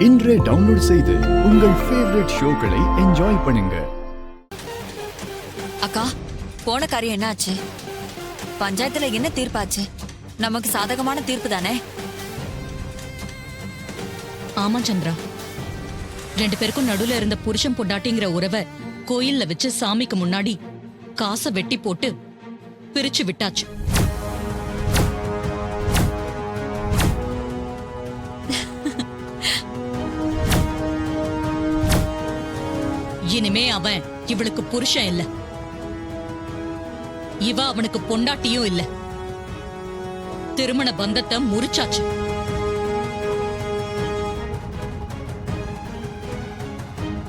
இன்றே டவுன்லோட் செய்து உங்கள் ஃபேவரட் ஷோக்களை என்ஜாய் பண்ணுங்க. அக்கா, போன காரியம் என்னாச்சு? பஞ்சாயத்துல என்ன தீர்ப்பாச்சு? நமக்கு சாதகமான தீர்ப்பு தானே? ஆமா சந்திரா, 2 பேருக்கும் நடுவுல இருந்த புருஷன் பொண்டாட்டிங்கிற உறவை கோயில்ல வச்சு சாமிக்கு முன்னாடி காசை வெட்டி போட்டு பிரிச்சு விட்டாச்சு. இனிமே அவன் இவளுக்கு புருஷன் இல்ல, இவ அவனுக்கு பொண்டாட்டியும் இல்ல. திருமண பந்தத்தை முறிச்சாச்சு.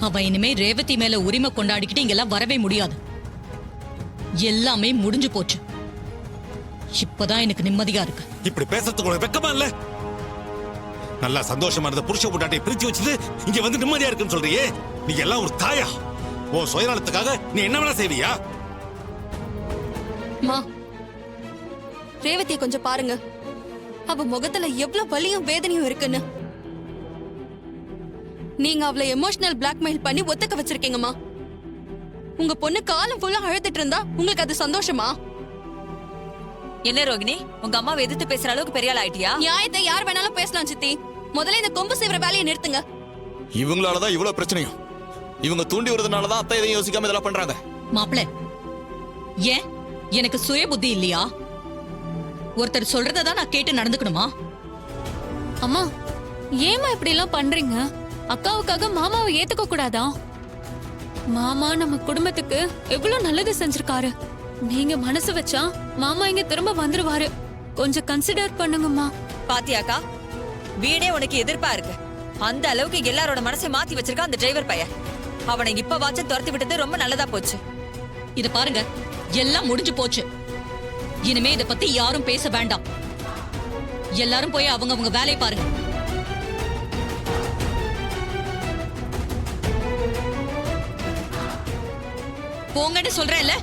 அவ இனிமே ரேவதி மேல உரிமை கொண்டாடிக்கிட்டு இங்கெல்லாம் வரவே முடியாது. எல்லாமே முடிஞ்சு போச்சு. இப்பதான் எனக்கு நிம்மதியா இருக்கு. இப்படி பேசுறதுக்கு வெக்கமா இல்ல? நல்லா சந்தோஷமா இருந்த புருஷ பொண்டாட்டியை பிரிச்சு வச்சுட்டு இங்க வந்து நிம்மதியா இருக்குன்னு சொல்றியே, நீ எல்லாம் ஒரு தாயா? ஓ சுயநலத்துக்காக நீ என்ன வேணா செய்வியா? மா, ரேவதியை கொஞ்சம் பாருங்க. அவ முகத்துல எவ்வளவு வலியும் வேதனையும் இருக்குன்னு. நீங்க அவளை எமோஷனல் பிளாக்மெயில் பண்ணி ஒத்துக்க வச்சிருக்கீங்கம்மா. உங்க பொண்ணு காலம் ஃபுல்லா அழுதுட்டு இருந்தா உங்களுக்கு அது சந்தோஷமா? என்ன ரோகிணி, உங்க அம்மாவை எதிர்த்து பேசுற அளவுக்கு பெரிய ஆள் ஆயிட்டியா? நியாயத்தை யார் வேணாலும் பேசலாம் சித்தி. முதல்ல இந்த கொம்பு சீவிர வேலையை நிறுத்துங்க. இவங்களாலதான் இவ்வளவு பிரச்சனையும். இவங்க தூண்டி வருதுனாலதான் அத்தை எதையும் யோசிக்காம இதெல்லாம் பண்றாங்க. மாப்பிள, ஏன் எனக்கு சுய புத்தி இல்லையா? ஒருத்தர் சொல்றதான் நான் கேட்டு நடந்துக்கணுமா? அம்மா, ஏமா இப்படி எல்லாம் பண்றீங்க? அக்காவுக்காக மாமாவை ஏத்துக்க கூடாதா? மாமா நம்ம குடும்பத்துக்கு எவ்வளவு நல்லது செஞ்சிருக்காரு. நீங்க மனசு வச்சா மாமா இங்க திரும்ப வந்துருவாரு. கொஞ்சம் கன்சிடர் பண்ணுங்கம்மா. பாத்தியாக்கா, வீடே உனக்கு எதிர்ப்பா இருக்கு. அந்த அளவுக்கு எல்லாரோட மனசை மாத்தி வச்சிருக்கா அந்த டிரைவர் பையன். அவனை இப்ப வாட்ச துரத்தி விட்டது ரொம்ப நல்லதா போச்சு. இத பாருங்க, எல்லாம் முடிஞ்சு போச்சு. இனிமே இத பத்தி யாரும் பேச வேண்டாம். எல்லாரும் போய் அவங்க வேலையை பாருங்க. போங்கன்னு சொல்றேன்ல.